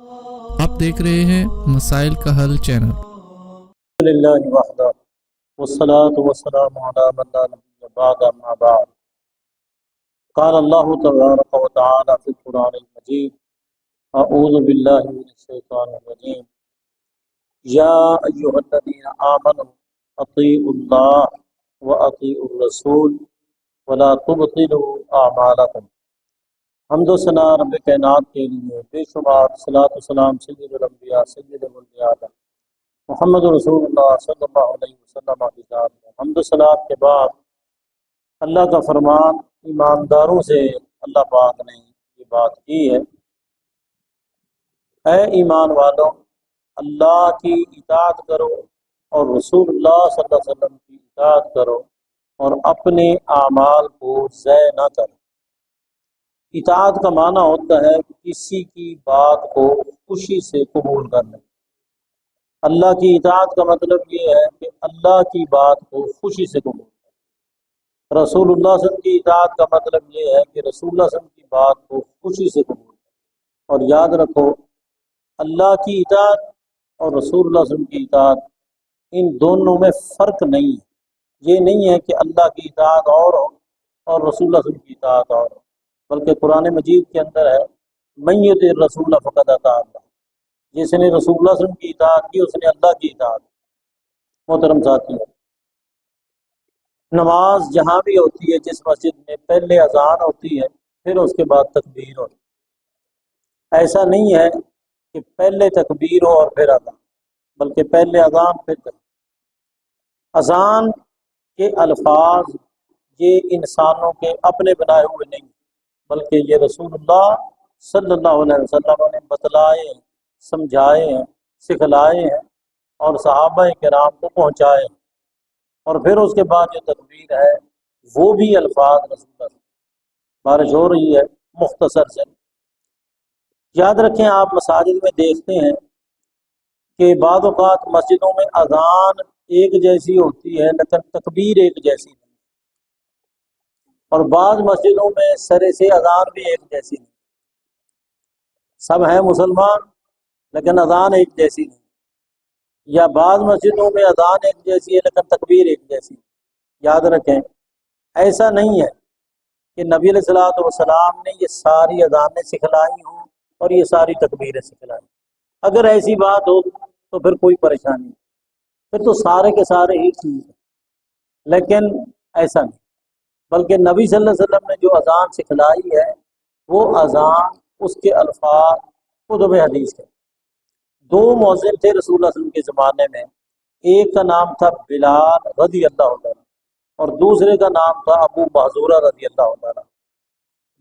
آپ دیکھ رہے ہیں مسائل کا حل چینل۔ للہ وحدہ والصلاة والسلام علی من لا نبی بعد اما بعد قال اللہ تبارک و تعالی فی القرآن المجید اعوذ باللہ من الشیطان الرجیم یا ایہا الذین آمنوا اطیعوا اللہ واطیعوا الرسول ولا تبطلوا اعمالکم۔ حمد و ثنا رب کائنات کے لیے بے شمار صلاۃ و سلام سید الانبیاء سید الاولیاء محمد رسول اللہ صلی اللہ علیہ وسلم کی ذات میں حمد و صلات کے بعد اللہ کا فرمان ایمانداروں سے اللہ پاک نے یہ بات کی ہے، اے ایمان والوں اللہ کی اطاعت کرو اور رسول اللہ صلی اللہ علیہ وسلم کی اطاعت کرو اور اپنے اعمال کو ضائع نہ کرو۔ اطاعت کا معنی ہوتا ہے کسی کی بات کو خوشی سے قبول کرنا۔ اللہ کی اطاعت کا مطلب یہ ہے کہ اللہ کی بات کو خوشی سے قبول کرنا۔ رسول اللہ صلی اللہ علیہ وسلم کی اطاعت کا مطلب یہ ہے کہ رسول اللہ صلی اللہ علیہ وسلم کی بات کو خوشی سے قبول کرنا۔ اور یاد رکھو اللہ کی اطاعت اور رسول اللہ صلی اللہ علیہ وسلم کی اطاعت ان دونوں میں فرق نہیں ہے۔ یہ نہیں ہے کہ اللہ کی اطاعت اور ہو اور رسول اللہ صلی اللہ علیہ وسلم کی اطاعت اور ہو، بلکہ قرآن مجید کے اندر ہے من یطع الرسول فقد اطاع اللہ، جس نے رسول اللہ صلی اللہ علیہ وسلم کی اطاعت کی اس نے اللہ کی اطاعت کی۔ محترم ساتھی، نماز جہاں بھی ہوتی ہے جس مسجد میں پہلے اذان ہوتی ہے پھر اس کے بعد تکبیر ہوتی ہے۔ ایسا نہیں ہے کہ پہلے تکبیر ہو اور پھر اذان، بلکہ پہلے اذان پھر تکبیر۔ اذان کے الفاظ یہ انسانوں کے اپنے بنائے ہوئے نہیں، بلکہ یہ رسول اللہ صلی اللہ علیہ وسلم نے بتلائے ہیں، سمجھائے ہیں، سکھلائے ہیں اور صحابہ کرام کو پہنچائے ہیں۔ اور پھر اس کے بعد جو تکبیر ہے وہ بھی الفاظ رسول اللہ۔ بارش ہو رہی ہے، مختصر سے یاد رکھیں، آپ مساجد میں دیکھتے ہیں کہ بعض اوقات مسجدوں میں اذان ایک جیسی ہوتی ہے لیکن تکبیر ایک جیسی نہیں، اور بعض مسجدوں میں سرے سے اذان بھی ایک جیسی نہیں۔ سب ہیں مسلمان لیکن اذان ایک جیسی نہیں، یا بعض مسجدوں میں اذان ایک جیسی ہے لیکن تکبیر ایک جیسی ہے۔ یاد رکھیں ایسا نہیں ہے کہ نبی علیہ الصلوۃ والسلام نے یہ ساری اذانیں سکھلائی ہوں اور یہ ساری تکبیریں سکھلائی۔ اگر ایسی بات ہو تو پھر کوئی پریشانی نہیں، پھر تو سارے کے سارے ہی ٹھیک ہیں، لیکن ایسا نہیں، بلکہ نبی صلی اللہ علیہ وسلم نے جو اذان سکھلائی ہے وہ اذان، اس کے الفاظ کتب حدیث کے۔ دو مؤذن تھے رسول اللہ صلی اللہ علیہ وسلم کے زمانے میں، ایک کا نام تھا بلال رضی اللہ عنہ اور دوسرے کا نام تھا ابو محذورہ رضی اللہ عنہ۔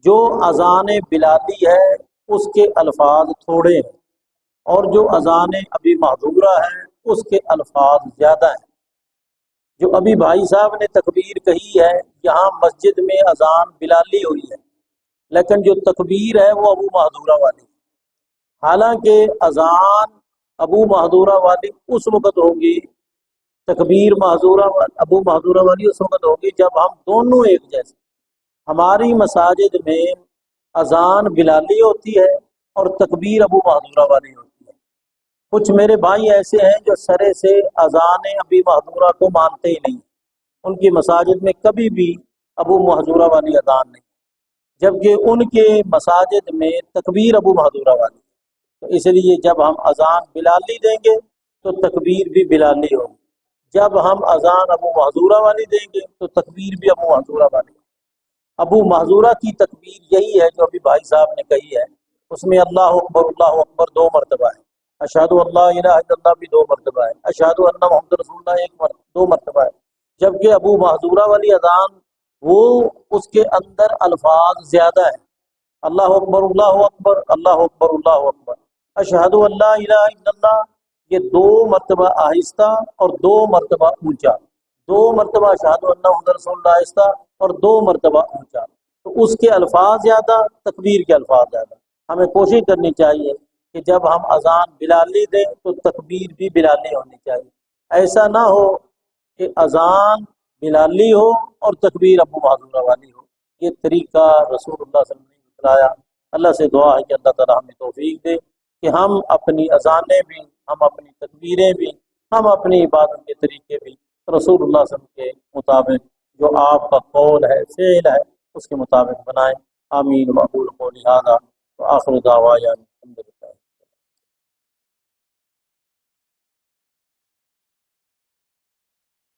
جو اذان بلالی ہے اس کے الفاظ تھوڑے ہیں اور جو اذان ابی محذورہ ہے اس کے الفاظ زیادہ ہیں۔ جو ابھی بھائی صاحب نے تکبیر کہی ہے یہاں مسجد میں اذان بلالی ہوئی ہے، لیکن جو تکبیر ہے وہ ابو محذورہ والی، حالانکہ اذان ابو محذورہ والی اس وقت ہوگی، تکبیر ابو محذورہ والی اس وقت ہوگی جب ہم دونوں ایک جیسے۔ ہماری مساجد میں اذان بلالی ہوتی ہے اور تکبیر ابو محذورہ والی ہوتی ہے۔ کچھ میرے بھائی ایسے ہیں جو سرے سے اذان ابی محذورہ کو مانتے ہی نہیں، ان کی مساجد میں کبھی بھی ابو محذورہ والی اذان نہیں، جبکہ ان کے مساجد میں تکبیر ابو محذورہ والی۔ تو اس لیے جب ہم اذان بلالی دیں گے تو تکبیر بھی بلالی ہوگی، جب ہم اذان ابو محذورہ والی دیں گے تو تکبیر بھی ابو محذورہ والی۔ ابو محذورہ کی تکبیر یہی ہے جو ابھی بھائی صاحب نے کہی ہے، اس میں اللہ اکبر 2 مرتبہ ہے، اشہد اللہ الہ الا اللہ بھی 2 مرتبہ ہے، اشہد ان محمد رسول اللہ 2 مرتبہ ہے۔ جبکہ ابو محذورہ والی اذان وہ اس کے اندر الفاظ زیادہ ہیں، اللہ اکبر اللہ اکبر اللہ اکبر اللہ اکبر، اشہد اللہ الہ الا اللہ، یہ 2 مرتبہ آہستہ اور 2 مرتبہ اونچا، 2 مرتبہ اشہد ان محمد رسول اللہ آہستہ اور 2 مرتبہ اونچا۔ تو اس کے الفاظ زیادہ، تکبیر کے الفاظ زیادہ۔ ہمیں کوشش کرنی چاہیے کہ جب ہم اذان بلالی دیں تو تکبیر بھی بلالی ہونی چاہیے، ایسا نہ ہو کہ اذان بلالی ہو اور تکبیر ابو محذورہ والی ہو۔ یہ طریقہ رسول اللہ صلی اللہ علیہ وسلم نے بتلایا۔ اللہ سے دعا ہے کہ اللہ تعالیٰ ہمیں توفیق دے کہ ہم اپنی اذانیں بھی، ہم اپنی تکبیریں بھی، ہم اپنی عبادت کے طریقے بھی رسول اللہ صلی اللہ علیہ وسلم کے مطابق، جو آپ کا قول ہے، فعل ہے، اس کے مطابق بنائیں۔ آمین۔ وأقول قولی هذا وآخر دعوایا